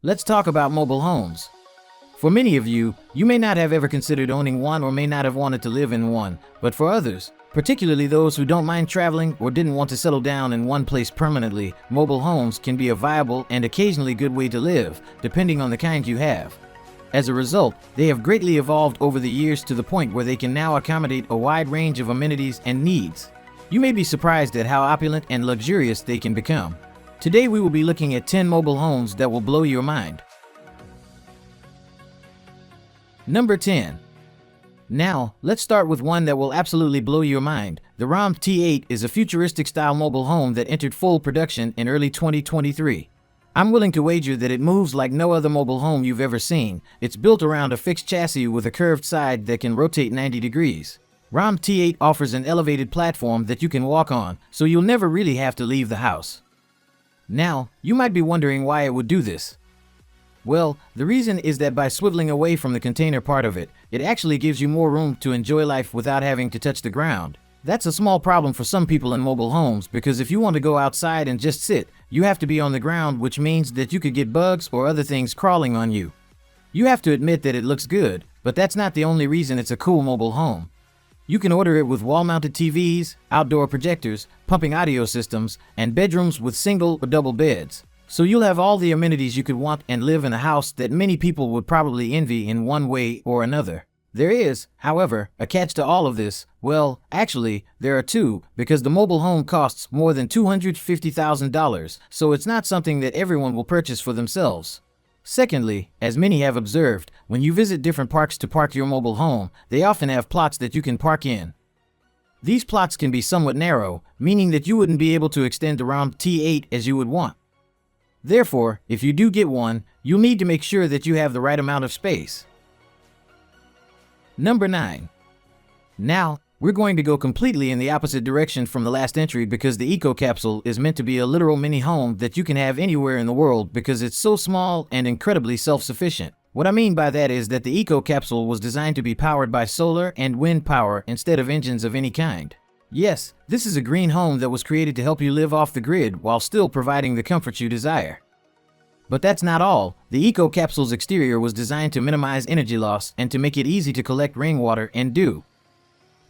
Let's talk about mobile homes. For many of you, you may not have ever considered owning one or may not have wanted to live in one, but for others, particularly those who don't mind traveling or didn't want to settle down in one place permanently, mobile homes can be a viable and occasionally good way to live, depending on the kind you have. As a result, they have greatly evolved over the years to the point where they can now accommodate a wide range of amenities and needs. You may be surprised at how opulent and luxurious they can become. Today we will be looking at 10 mobile homes that will blow your mind. Number 10. Now, let's start with one that will absolutely blow your mind. The Rom T8 is a futuristic style mobile home that entered full production in early 2023. I'm willing to wager that it moves like no other mobile home you've ever seen. It's built around a fixed chassis with a curved side that can rotate 90 degrees. Rom T8 offers an elevated platform that you can walk on, so you'll never really have to leave the house. Now, you might be wondering why it would do this. Well, the reason is that by swiveling away from the container part of it, it actually gives you more room to enjoy life without having to touch the ground. That's a small problem for some people in mobile homes because if you want to go outside and just sit, you have to be on the ground, which means that you could get bugs or other things crawling on you. You have to admit that it looks good, but that's not the only reason it's a cool mobile home. You can order it with wall-mounted TVs, outdoor projectors, pumping audio systems, and bedrooms with single or double beds. So you'll have all the amenities you could want and live in a house that many people would probably envy in one way or another. There is, however, a catch to all of this. Well, actually, there are two, because the mobile home costs more than $250,000, so it's not something that everyone will purchase for themselves. Secondly, as many have observed, when you visit different parks to park your mobile home, they often have plots that you can park in. These plots can be somewhat narrow, meaning that you wouldn't be able to extend the Rom T8 as you would want. Therefore, if you do get one, you'll need to make sure that you have the right amount of space. Number 9. Now, we're going to go completely in the opposite direction from the last entry because the Eco Capsule is meant to be a literal mini home that you can have anywhere in the world because it's so small and incredibly self-sufficient. What I mean by that is that the Eco Capsule was designed to be powered by solar and wind power instead of engines of any kind. Yes, this is a green home that was created to help you live off the grid while still providing the comfort you desire. But that's not all. The Eco Capsule's exterior was designed to minimize energy loss and to make it easy to collect rainwater and dew.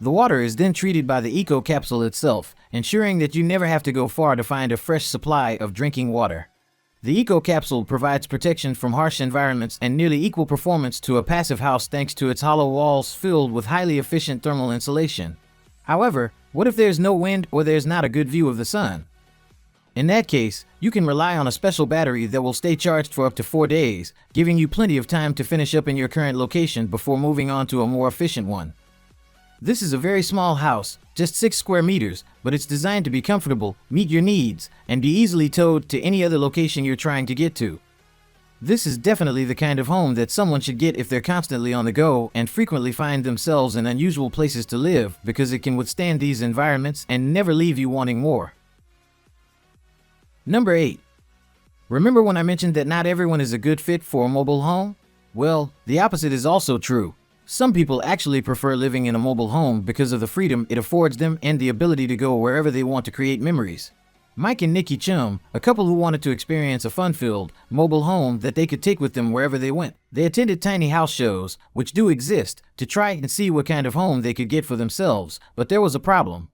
The water is then treated by the Eco Capsule itself, ensuring that you never have to go far to find a fresh supply of drinking water. The Eco Capsule provides protection from harsh environments and nearly equal performance to a passive house thanks to its hollow walls filled with highly efficient thermal insulation. However, what if there's no wind or there's not a good view of the sun? In that case, you can rely on a special battery that will stay charged for up to 4 days, giving you plenty of time to finish up in your current location before moving on to a more efficient one. This is a very small house, just 6 square meters, but it's designed to be comfortable, meet your needs, and be easily towed to any other location you're trying to get to. This is definitely the kind of home that someone should get if they're constantly on the go and frequently find themselves in unusual places to live because it can withstand these environments and never leave you wanting more. Number 8. Remember when I mentioned that not everyone is a good fit for a mobile home? Well, the opposite is also true. Some people actually prefer living in a mobile home because of the freedom it affords them and the ability to go wherever they want to create memories. Mike and Nikki Chum, a couple who wanted to experience a fun-filled, mobile home that they could take with them wherever they went. They attended tiny house shows, which do exist, to try and see what kind of home they could get for themselves, but there was a problem.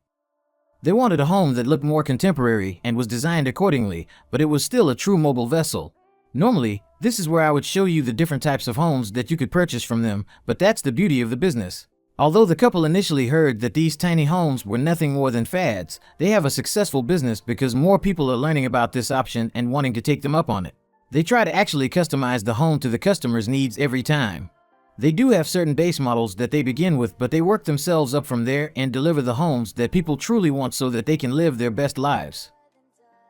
They wanted a home that looked more contemporary and was designed accordingly, but it was still a true mobile vessel. Normally, this is where I would show you the different types of homes that you could purchase from them, but that's the beauty of the business. Although the couple initially heard that these tiny homes were nothing more than fads, they have a successful business because more people are learning about this option and wanting to take them up on it. They try to actually customize the home to the customer's needs every time. They do have certain base models that they begin with, but they work themselves up from there and deliver the homes that people truly want so that they can live their best lives.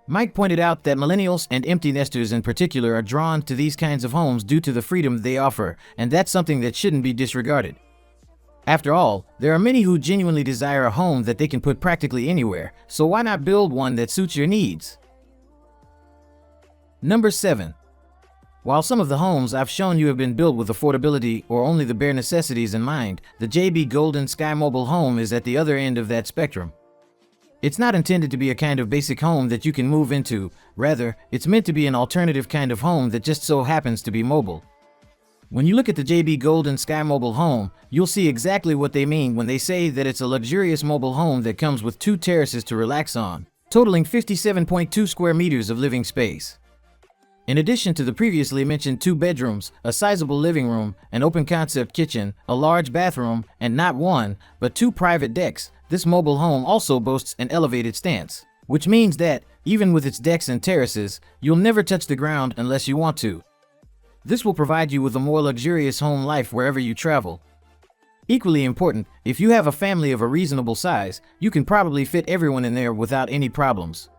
Mike pointed out that millennials and empty nesters in particular are drawn to these kinds of homes due to the freedom they offer, and that's something that shouldn't be disregarded. After all, there are many who genuinely desire a home that they can put practically anywhere, so why not build one that suits your needs? Number 7. While some of the homes I've shown you have been built with affordability or only the bare necessities in mind, the JB Golden Sky Mobile Home is at the other end of that spectrum. It's not intended to be a kind of basic home that you can move into. Rather, it's meant to be an alternative kind of home that just so happens to be mobile. When you look at the JB Golden Sky Mobile Home, you'll see exactly what they mean when they say that it's a luxurious mobile home that comes with 2 terraces to relax on, totaling 57.2 square meters of living space. In addition to the previously mentioned 2 bedrooms, a sizable living room, an open-concept kitchen, a large bathroom, and not 1, but 2 private decks, this mobile home also boasts an elevated stance, which means that, even with its decks and terraces, you'll never touch the ground unless you want to. This will provide you with a more luxurious home life wherever you travel. Equally important, if you have a family of a reasonable size, you can probably fit everyone in there without any problems.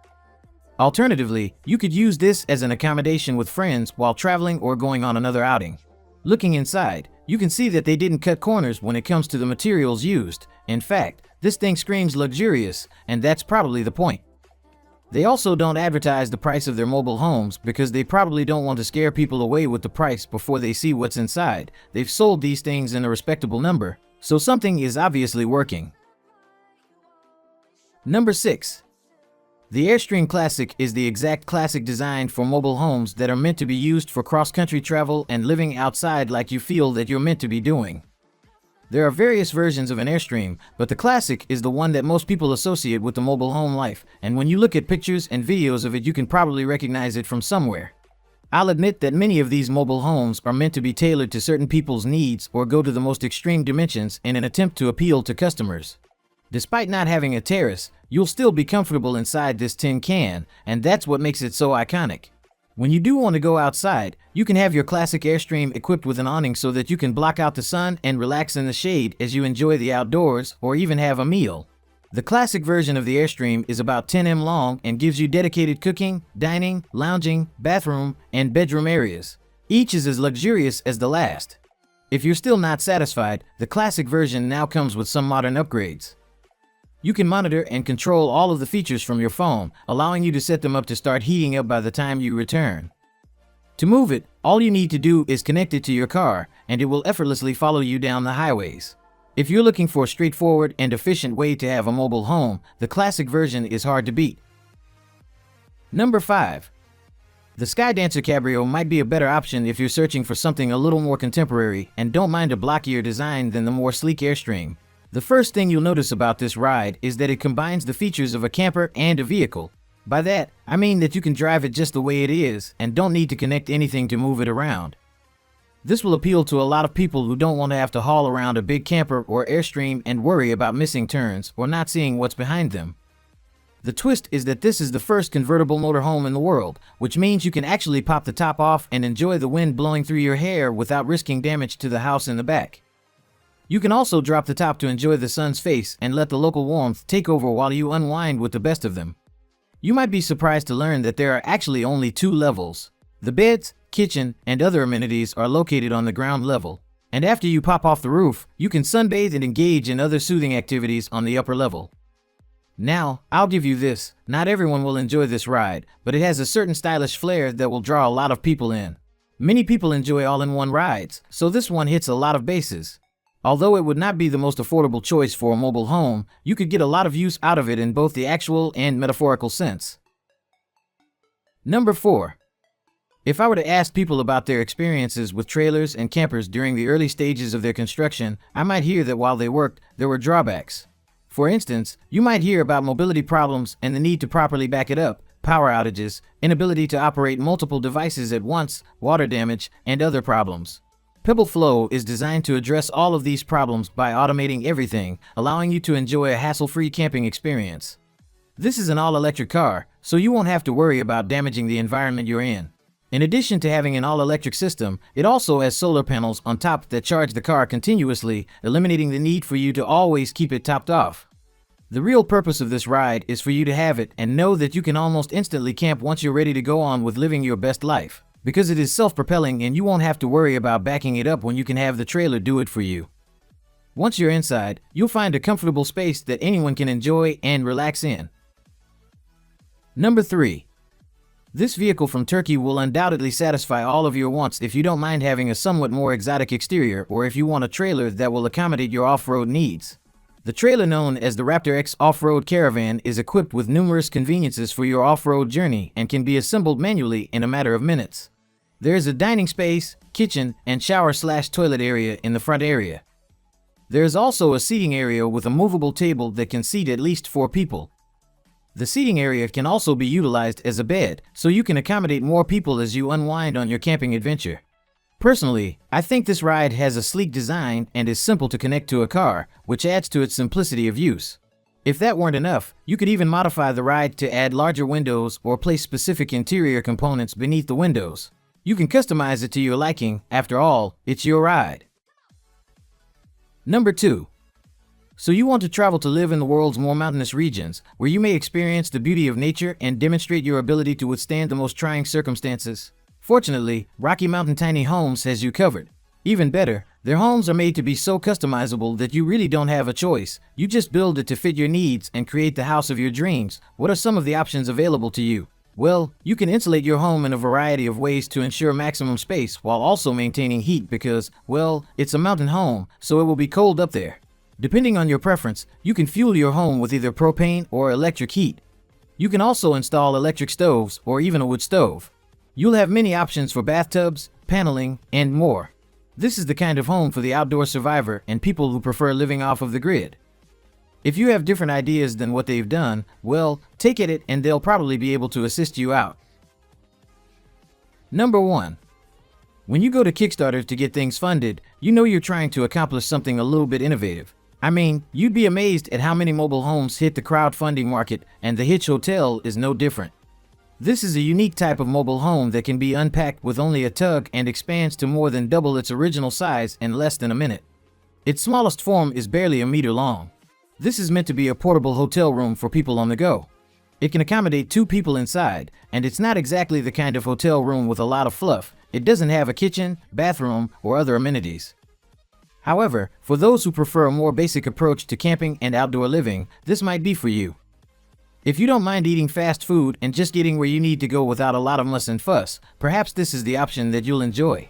Alternatively, you could use this as an accommodation with friends while traveling or going on another outing. Looking inside, you can see that they didn't cut corners when it comes to the materials used. In fact, this thing screams luxurious, and that's probably the point. They also don't advertise the price of their mobile homes because they probably don't want to scare people away with the price before they see what's inside. They've sold these things in a respectable number, so something is obviously working. Number 6. The Airstream Classic is the exact classic design for mobile homes that are meant to be used for cross-country travel and living outside like you feel that you're meant to be doing. There are various versions of an Airstream, but the Classic is the one that most people associate with the mobile home life, and when you look at pictures and videos of it, you can probably recognize it from somewhere. I'll admit that many of these mobile homes are meant to be tailored to certain people's needs or go to the most extreme dimensions in an attempt to appeal to customers. Despite not having a terrace, you'll still be comfortable inside this tin can, and that's what makes it so iconic. When you do want to go outside, you can have your classic Airstream equipped with an awning so that you can block out the sun and relax in the shade as you enjoy the outdoors or even have a meal. The classic version of the Airstream is about 10 m long and gives you dedicated cooking, dining, lounging, bathroom, and bedroom areas. Each is as luxurious as the last. If you're still not satisfied, the classic version now comes with some modern upgrades. You can monitor and control all of the features from your phone, allowing you to set them up to start heating up by the time you return. To move it, all you need to do is connect it to your car, and it will effortlessly follow you down the highways. If you're looking for a straightforward and efficient way to have a mobile home, the classic version is hard to beat. Number 5. The Skydancer Cabrio might be a better option if you're searching for something a little more contemporary and don't mind a blockier design than the more sleek Airstream. The first thing you'll notice about this ride is that it combines the features of a camper and a vehicle. By that, I mean that you can drive it just the way it is and don't need to connect anything to move it around. This will appeal to a lot of people who don't want to have to haul around a big camper or Airstream and worry about missing turns or not seeing what's behind them. The twist is that this is the first convertible motorhome in the world, which means you can actually pop the top off and enjoy the wind blowing through your hair without risking damage to the house in the back. You can also drop the top to enjoy the sun's face and let the local warmth take over while you unwind with the best of them. You might be surprised to learn that there are actually only 2 levels. The beds, kitchen, and other amenities are located on the ground level. And after you pop off the roof, you can sunbathe and engage in other soothing activities on the upper level. Now, I'll give you this, not everyone will enjoy this ride, but it has a certain stylish flair that will draw a lot of people in. Many people enjoy all-in-one rides, so this one hits a lot of bases. Although it would not be the most affordable choice for a mobile home, you could get a lot of use out of it in both the actual and metaphorical sense. Number 4. If I were to ask people about their experiences with trailers and campers during the early stages of their construction, I might hear that while they worked, there were drawbacks. For instance, you might hear about mobility problems and the need to properly back it up, power outages, inability to operate multiple devices at once, water damage, and other problems. Pebble Flow is designed to address all of these problems by automating everything, allowing you to enjoy a hassle-free camping experience. This is an all-electric car, so you won't have to worry about damaging the environment you're in. In addition to having an all-electric system, it also has solar panels on top that charge the car continuously, eliminating the need for you to always keep it topped off. The real purpose of this ride is for you to have it and know that you can almost instantly camp once you're ready to go on with living your best life. Because it is self-propelling and you won't have to worry about backing it up when you can have the trailer do it for you. Once you're inside, you'll find a comfortable space that anyone can enjoy and relax in. Number 3. This vehicle from Turkey will undoubtedly satisfy all of your wants if you don't mind having a somewhat more exotic exterior or if you want a trailer that will accommodate your off-road needs. The trailer, known as the Raptor X Off-Road Caravan, is equipped with numerous conveniences for your off-road journey and can be assembled manually in a matter of minutes. There is a dining space, kitchen, and shower/toilet area in the front area. There is also a seating area with a movable table that can seat at least 4 people. The seating area can also be utilized as a bed, so you can accommodate more people as you unwind on your camping adventure. Personally, I think this ride has a sleek design and is simple to connect to a car, which adds to its simplicity of use. If that weren't enough, you could even modify the ride to add larger windows or place specific interior components beneath the windows. You can customize it to your liking. After all, it's your ride. Number 2. So you want to travel to live in the world's more mountainous regions, where you may experience the beauty of nature and demonstrate your ability to withstand the most trying circumstances. Fortunately, Rocky Mountain Tiny Homes has you covered. Even better, their homes are made to be so customizable that you really don't have a choice. You just build it to fit your needs and create the house of your dreams. What are some of the options available to you? Well, you can insulate your home in a variety of ways to ensure maximum space while also maintaining heat because, well, it's a mountain home, so it will be cold up there. Depending on your preference, you can fuel your home with either propane or electric heat. You can also install electric stoves or even a wood stove. You'll have many options for bathtubs, paneling, and more. This is the kind of home for the outdoor survivor and people who prefer living off of the grid. If you have different ideas than what they've done, well, take it and they'll probably be able to assist you out. Number 1. When you go to Kickstarter to get things funded, you know you're trying to accomplish something a little bit innovative. I mean, you'd be amazed at how many mobile homes hit the crowdfunding market, and the Hitch Hotel is no different. This is a unique type of mobile home that can be unpacked with only a tug and expands to more than double its original size in less than a minute. Its smallest form is barely a meter long. This is meant to be a portable hotel room for people on the go. It can accommodate 2 people inside, and it's not exactly the kind of hotel room with a lot of fluff. It doesn't have a kitchen, bathroom, or other amenities. However, for those who prefer a more basic approach to camping and outdoor living, this might be for you. If you don't mind eating fast food and just getting where you need to go without a lot of muss and fuss, perhaps this is the option that you'll enjoy.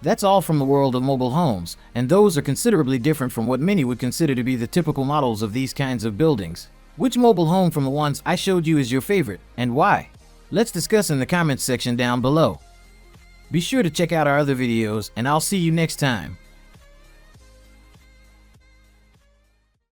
That's all from the world of mobile homes, and those are considerably different from what many would consider to be the typical models of these kinds of buildings. Which mobile home from the ones I showed you is your favorite, and why? Let's discuss in the comments section down below. Be sure to check out our other videos, and I'll see you next time.